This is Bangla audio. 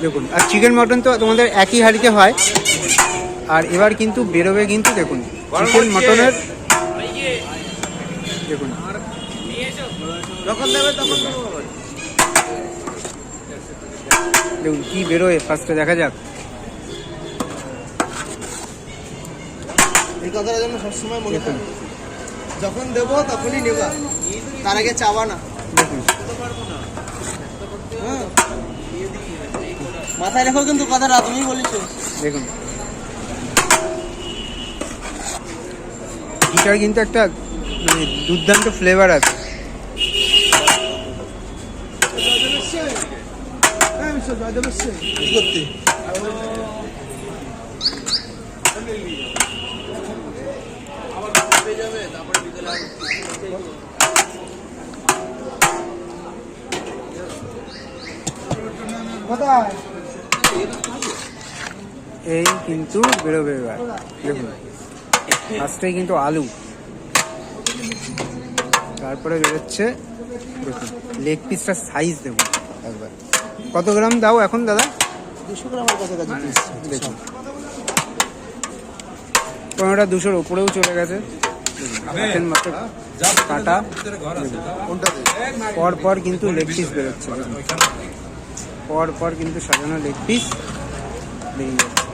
দেখুন। আর চিকেন মটন তো তোমাদের একই হাঁড়িতে হয়। আর এবার কিন্তু বেরোবে কিন্তু দেখুন চিকেন মটনের, দেখুন দেখুন কি বেরোয়, ফার্স্টে দেখা যাক। এই কথাটা যেন সবসময় মনে থাকে, যখন দেবো তখনই নেবা, তার আগে চাওয়া না। দেখুন হ্যাঁ, মাথায় রেখো কিন্তু কথাটা, তুমি বলিস। দেখুন এটার কিন্তু একটা মানে দুর্দান্ত ফ্লেভার আছে। কি করতে এই কিন্তু বেরোবে এবার। দেখুন ফার্স্টেই কিন্তু আলু, তারপরে বেরোচ্ছে দেখুন লেগ পিসটার সাইজ দেখুন একবার। কত গ্রাম দাও এখন দাদা? 200 গ্রামের কাছাকাছি পিস। দেখুন কোনোটা 200-র ওপরেও চলে গেছে। দেখুন মাত্র কাটা, পর পর কিন্তু লেগ পিস বেরোচ্ছে, পর পর কিন্তু সাজানো লেগ পিস বেরিয়ে যাচ্ছে।